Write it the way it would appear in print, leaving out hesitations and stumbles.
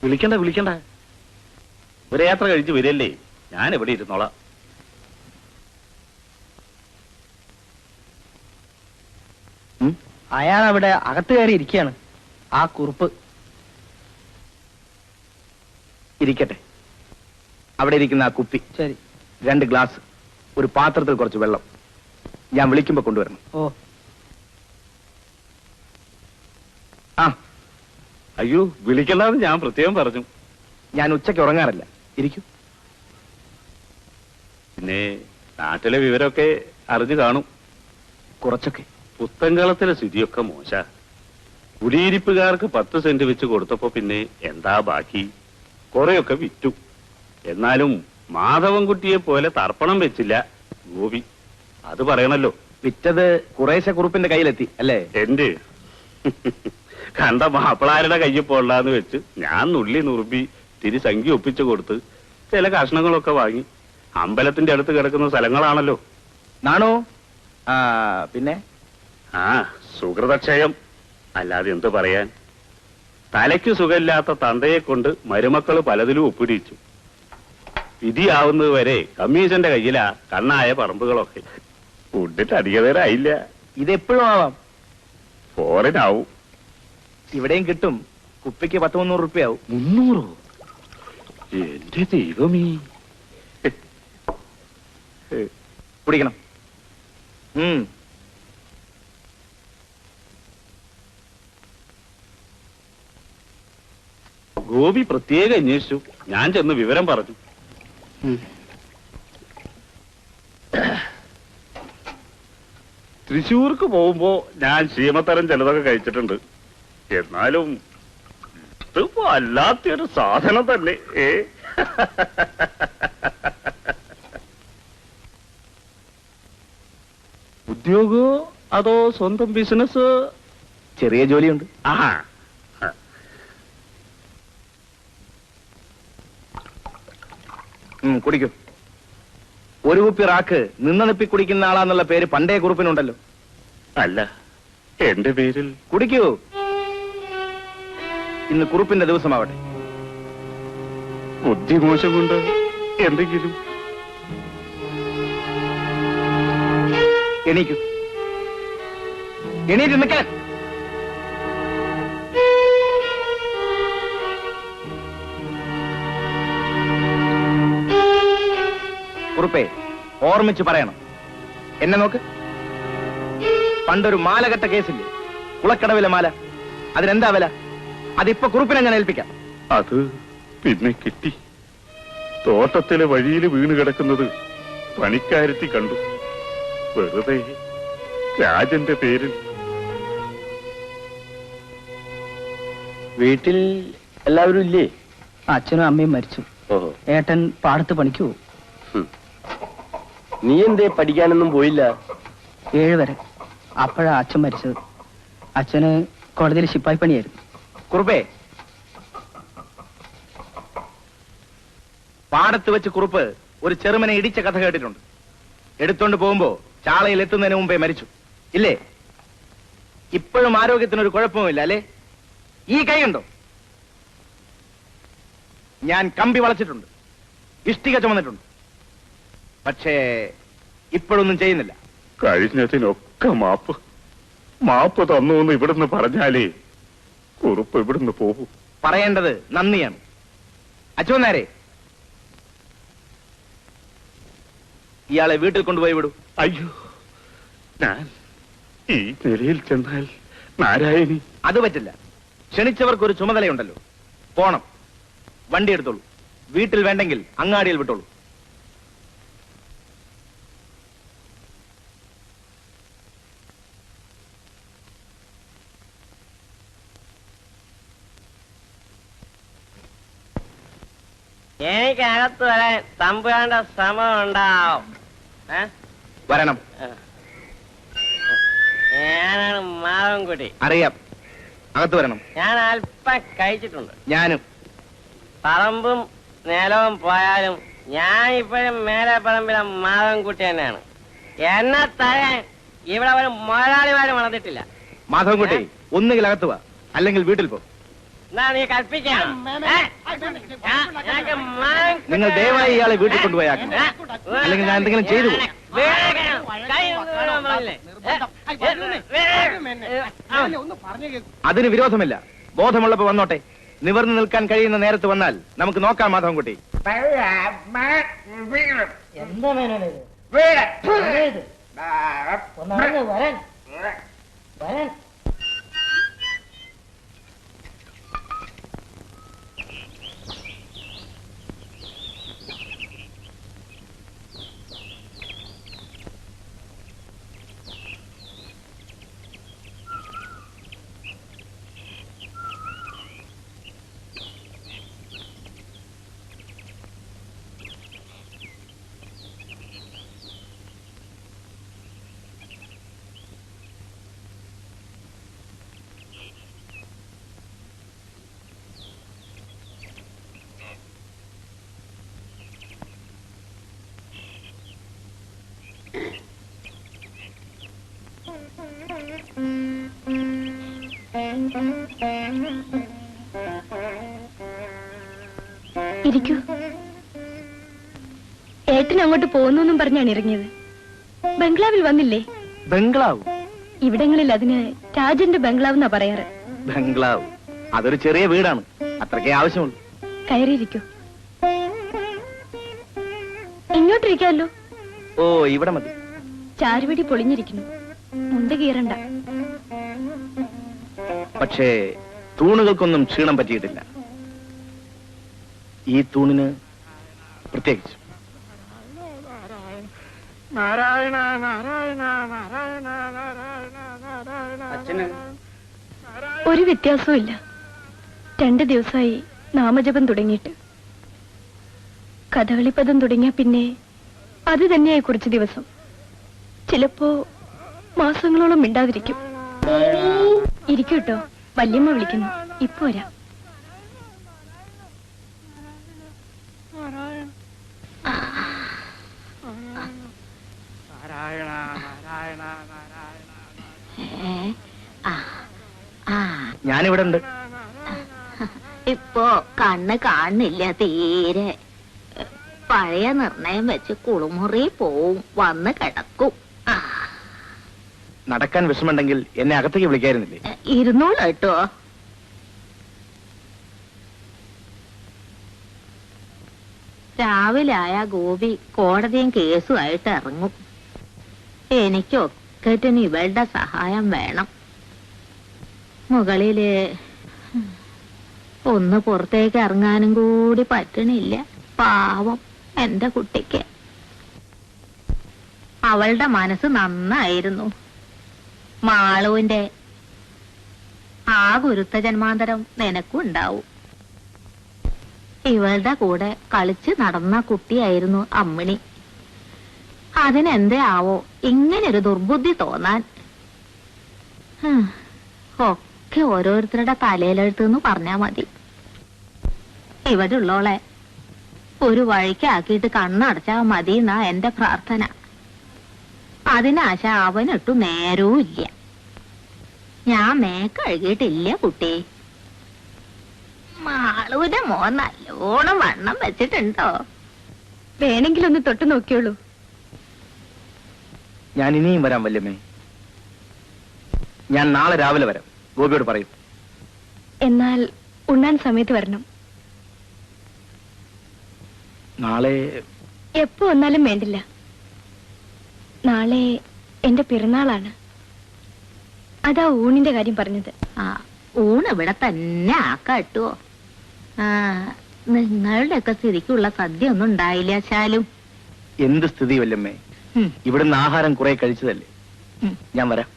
വിളിക്കണ്ട. ഒരു യാത്ര കഴിച്ച് വരില്ലേ, ഞാൻ എവിടെ ഇരുന്നോളാം. അയാൾ അവിടെ അകത്ത് കയറി ഇരിക്കുകയാണ്. ആ കുറുപ്പ് ഇരിക്കട്ടെ. അവിടെ ഇരിക്കുന്ന ആ കുപ്പി, ശരി. 2 ഗ്ലാസ്, ഒരു പാത്രത്തിൽ കുറച്ച് വെള്ളം. ഞാൻ വിളിക്കുമ്പോ കൊണ്ടുവരണം. ഓ. ആ, അയ്യോ, വിളിക്കണ്ടെന്ന് ഞാൻ പ്രത്യേകം പറഞ്ഞു. ഞാൻ ഉച്ചയ്ക്ക് ഉറങ്ങാറില്ല. ഇരിക്കൂ. പിന്നെ നാട്ടിലെ വിവരമൊക്കെ അറിഞ്ഞു കാണും. കുറച്ചൊക്കെ. പുത്തൻകളത്തിലെ സ്ഥിതിയൊക്കെ മോശ. കുടിയിരിപ്പുകാർക്ക് 10 സെന്റ് വെച്ച് കൊടുത്തപ്പോ പിന്നെ എന്താ ബാക്കി? കുറെയൊക്കെ വിറ്റു. എന്നാലും മാധവൻകുട്ടിയെ പോലെ തർപ്പണം വെച്ചില്ല ഗോപി. അത് പറയണല്ലോ. വിറ്റത് കുറേശ്ശെ കുറുപ്പിന്റെ കയ്യിലെത്തി അല്ലേ? എന്റെ കണ്ട മാപ്പിളാരുടെ കയ്യിൽ പോണ്ടാന്ന് വെച്ച് ഞാൻ നുള്ളി നുറുമ്പി തിരിസംഖ്യ ഒപ്പിച്ചു കൊടുത്ത് ചില കഷ്ണങ്ങളൊക്കെ വാങ്ങി. അമ്പലത്തിന്റെ അടുത്ത് കിടക്കുന്ന സ്ഥലങ്ങളാണല്ലോ. നാണോ? പിന്നെ സുഹൃതക്ഷയം അല്ലാതെ എന്ത് പറയാൻ. തലയ്ക്ക് സുഖമില്ലാത്ത തന്തയെ കൊണ്ട് മരുമക്കള് പലതിലും ഒപ്പിടിച്ചു. വിധിയാവുന്നത് വരെ കമ്മീഷന്റെ കയ്യിലാ കണ്ണായ പറമ്പുകളൊക്കെ. ഫുഡിട്ട് അധിക നേരമായില്ല. ഇതെപ്പോഴും ആവാം. ഫോറിനാവും. ഇവിടെയും കിട്ടും. കുപ്പിക്ക് 100-300 റുപ്യാവും. 300? എന്റെ ദൈവമേ. കുടിക്കണം. ഗോപി പ്രത്യേകം അന്വേഷിച്ചു. ഞാൻ ചെന്ന് വിവരം പറഞ്ഞു. തൃശ്ശൂർക്ക് പോകുമ്പോ ഞാൻ ക്ഷീമത്തരം ചിലതൊക്കെ കഴിച്ചിട്ടുണ്ട്. എന്നാലും ഇത് വല്ലാത്തൊരു സാധനം തന്നെ. ഉദ്യോഗോ അതോ സ്വന്തം ബിസിനസ്? ചെറിയ ജോലിയുണ്ട്. ആഹാ. കുടിക്കൂ. ഒരു കുപ്പി റാക്ക് നിന്നനിപ്പി കുടിക്കുന്ന ആളാന്നുള്ള പേര് പണ്ടേ കുറുപ്പിനുണ്ടല്ലോ. അല്ല, എന്റെ പേരിൽ. കുടിക്കൂ. ഇന്ന് കുറുപ്പിന്റെ ദിവസമാവട്ടെ. ബുദ്ധിമോശം കൊണ്ട് എന്തെങ്കിലും. എണീക്കൂ. എണീറ്റ് നിൽക്കാൻ. കുറുപ്പേ, ഓർമ്മിച്ച് പറയണം. എന്നെ നോക്ക്. പണ്ടൊരു മാല കെട്ട കേസില്ലേ, കുളക്കടവിലെ മാല. അതിനെന്താ വില? അതിപ്പോ കുറുപ്പിനെ ഞാൻ ഏൽപ്പിക്കാം. അത് പിന്നെ കിട്ടി. തോട്ടത്തിലെ വഴിയിൽ വീണ് കിടക്കുന്നത് പണിക്കാരത്തി കണ്ടു. വെറുതെ രാജന്റെ പേരിൽ. വീട്ടിൽ എല്ലാവരും ഇല്ലേ? അച്ഛനും അമ്മയും മരിച്ചു. ഓഹോ. ഏട്ടൻ പാടത്ത് പണിക്ക് പോകും. നീ എന്തേ പഠിക്കാനൊന്നും പോയില്ല? 7 വരെ. അപ്പോഴാ അച്ഛൻ മരിച്ചത്. അച്ഛന് കോടതിയിൽ ശിപ്പായി പണിയായിരുന്നു. കുറുപ്പേ, പാടത്ത് വെച്ച് കുറുപ്പ് ഒരു ചെറുമനെ ഇടിച്ച കഥ കേട്ടിട്ടുണ്ട്. എടുത്തോണ്ട് പോകുമ്പോ ചാളയിൽ എത്തുന്നതിന് മുമ്പേ മരിച്ചു ഇല്ലേ? ഇപ്പോഴും ആരോഗ്യത്തിനൊരു കുഴപ്പവുമില്ല അല്ലേ? ഈ കൈയുണ്ടോ? ഞാൻ കമ്പി വളച്ചിട്ടുണ്ട്, ഇഷ്ടിക ചുമന്നിട്ടുണ്ട്. പക്ഷേ ഇപ്പോഴൊന്നും ചെയ്യുന്നില്ല. കഴിഞ്ഞതിനൊക്കെ മാപ്പ് തന്നു എന്ന് ഇവിടുന്ന് പറഞ്ഞാലേ കുറുപ്പ് ഇവിടുന്ന് പോകും. പറയേണ്ടത് നന്ദിയാണ്. അച്ഛനാരെ, ഇയാളെ വീട്ടിൽ കൊണ്ടുപോയി വിടൂ. അയ്യോ, ഞാൻ ഈ നിലയിൽ ചെന്നാൽ നാരായണി. അത് പറ്റില്ല. ക്ഷണിച്ചവർക്കൊരു ചുമതലയുണ്ടല്ലോ. പോണം. വണ്ടി എടുത്തോളൂ. വീട്ടിൽ വേണ്ടെങ്കിൽ അങ്ങാടിയിൽ വിട്ടോളൂ. എനിക്കകത്ത് വരാൻ തമ്പുരാന്റെ ശ്രമം ഉണ്ടാവും. വരണം. ഞാനാണ് മാധവൻകുട്ടി. അറിയാം. അകത്ത് വരണം. ഞാൻ അല്പം കഴിച്ചിട്ടുണ്ട്. ഞാനും. പറമ്പും നിലവും പോയാലും ഞാൻ ഇപ്പോഴും മേലെ പറമ്പിലെ മാധവൻകുട്ടി തന്നെയാണ്. എന്നെ തരാൻ ഇവിടെ ഒരു മുതലാളിമാരും വളർന്നിട്ടില്ല. മാധവൻകുട്ടി, ഒന്നുകിൽ അകത്ത് വാ, അല്ലെങ്കിൽ വീട്ടിൽ പോ. എന്നാ നീ കൽപ്പിക്കണം. നിങ്ങൾ ദയവായി ഇയാളെ വീട്ടിൽ കൊണ്ടുപോയാക്കണം, അല്ലെങ്കിൽ ഞാൻ എന്തെങ്കിലും ചെയ്തു പോകും. അതിന് വിരോധമില്ല. ബോധമുള്ളപ്പോ വന്നോട്ടെ. നിവർന്നു നിൽക്കാൻ കഴിയുന്ന നേരത്ത് വന്നാൽ നമുക്ക് നോക്കാം മാധവൻകുട്ടി. എന്താ മേനോനെ വരാൻ വരാൻ ഇരിക്കൂ. ഏട്ടൻ അങ്ങോട്ട് പോകുന്നു പറഞ്ഞാണ് ഇറങ്ങിയത്. ബംഗ്ലാവിൽ വന്നില്ലേ? ബംഗ്ലാവ്? ഇവിടങ്ങളിൽ അതിന് രാജന്റെ ബംഗ്ലാവ് എന്നാ പറയാറ്. ബംഗ്ലാവ് അതൊരു ചെറിയ വീടാണ്, അത്രക്കേ ആവശ്യമുള്ളൂ. കയറിയിരിക്കൂ. ഇങ്ങോട്ടിരിക്കാമല്ലോ. ഓ, ഇവിടെ മതി. ചാരുവടി പൊളിഞ്ഞിരിക്കുന്നു, മുണ്ട് കീറണ്ട. പക്ഷേ തൂണുകൾക്കൊന്നും ക്ഷീണം പറ്റിയിട്ടില്ല. ഈ തൂണിന് പ്രത്യേകിച്ച്. ഒരു വ്യത്യാസവും ഇല്ല. 2 ദിവസമായി നാമജപം തുടങ്ങിയിട്ട്. കഥകളിപ്പദം തുടങ്ങിയ പിന്നെ അത് തന്നെയായി കുറച്ച് ദിവസം. ചിലപ്പോ മാസങ്ങളോളം മിണ്ടാതിരിക്കും. ഇരിക്കൂട്ടോ, വല്യമ്മ വിളിക്കുന്നു. ഇപ്പൊ വരാം. ഞാനിവിടെ ഉണ്ട്. ഇപ്പോ കണ്ണ് കാണുന്നില്ല തീരെ. പഴയ നിർണയം വെച്ച് കുളിമുറി പോവും, വന്ന് കിടക്കും. നടക്കാൻ വിഷമുണ്ടെങ്കിൽ എന്നെ അകത്തേക്ക് വിളിക്കായിരുന്നില്ലേ? ഇരുന്നോളൂ കേട്ടോ. രാവിലെ ആയ ഗോപി കോടതിയും കേസുമായിട്ട് ഇറങ്ങും. എനിക്കൊക്കറ്റിന് ഇവളുടെ സഹായം വേണം. മുകളില് ഒന്ന് പുറത്തേക്ക് ഇറങ്ങാനും കൂടി പറ്റണില്ല. പാവം എന്റെ കുട്ടിക്ക്. അവളുടെ മനസ്സ് നന്നായിരുന്നു. മാളുവിന്റെ ആ ഗുരുത്ത ജന്മാന്തരം നിനക്കും ഉണ്ടാവും. ഇവളുടെ കൂടെ കളിച്ച് നടന്ന കുട്ടിയായിരുന്നു അമ്മിണി. അതിനെന്തേ ആവോ ഇങ്ങനൊരു ദുർബുദ്ധി തോന്നാൻ? ഒക്കെ ഓരോരുത്തരുടെ തലയിലെഴുത്തെന്ന് പറഞ്ഞാ മതി. ഇവിടെ ഉള്ളോളെ ഒരു വഴിക്കാക്കിയിട്ട് കണ്ണടച്ചാ മതി എന്നാ എന്റെ പ്രാർത്ഥന. അതിനാശ അവനിട്ടു നേരവും ഇല്ല. ഞാൻ മേക്കഴുകിയിട്ടില്ല കുട്ടി. മാളൂന്റെ മോൻ നല്ലോണം വണ്ണം വെച്ചിട്ടുണ്ടോ? വേണമെങ്കിൽ ഒന്ന് തൊട്ടു നോക്കിയോളൂ. ഞാൻ ഇനിയും വരാം വല്യമ്മേ. ഞാൻ നാളെ രാവിലെ വരാം. ഗോപിയോട് പറയും. എന്നാൽ ഉണ്ണാൻ സമയത്ത് വരണം. നാളെ എപ്പോ വന്നാലും വേണ്ടില്ല. നാളെ എന്റെ പിറന്നാളാണ്. അതാ ഊണിന്റെ കാര്യം പറഞ്ഞത്. ഊണ് ഇവിടെ തന്നെ ആക്കാട്ടോ. നിങ്ങളുടെ ഒക്കെ സ്ഥിതിക്കുള്ള സദ്യ ഒന്നും ഉണ്ടായില്ല ശാലും. എന്ത് സ്ഥിതി വല്യമ്മേ? ഇവിടുന്ന് ആഹാരം കുറെ കഴിച്ചതല്ലേ. ഞാൻ വരാം.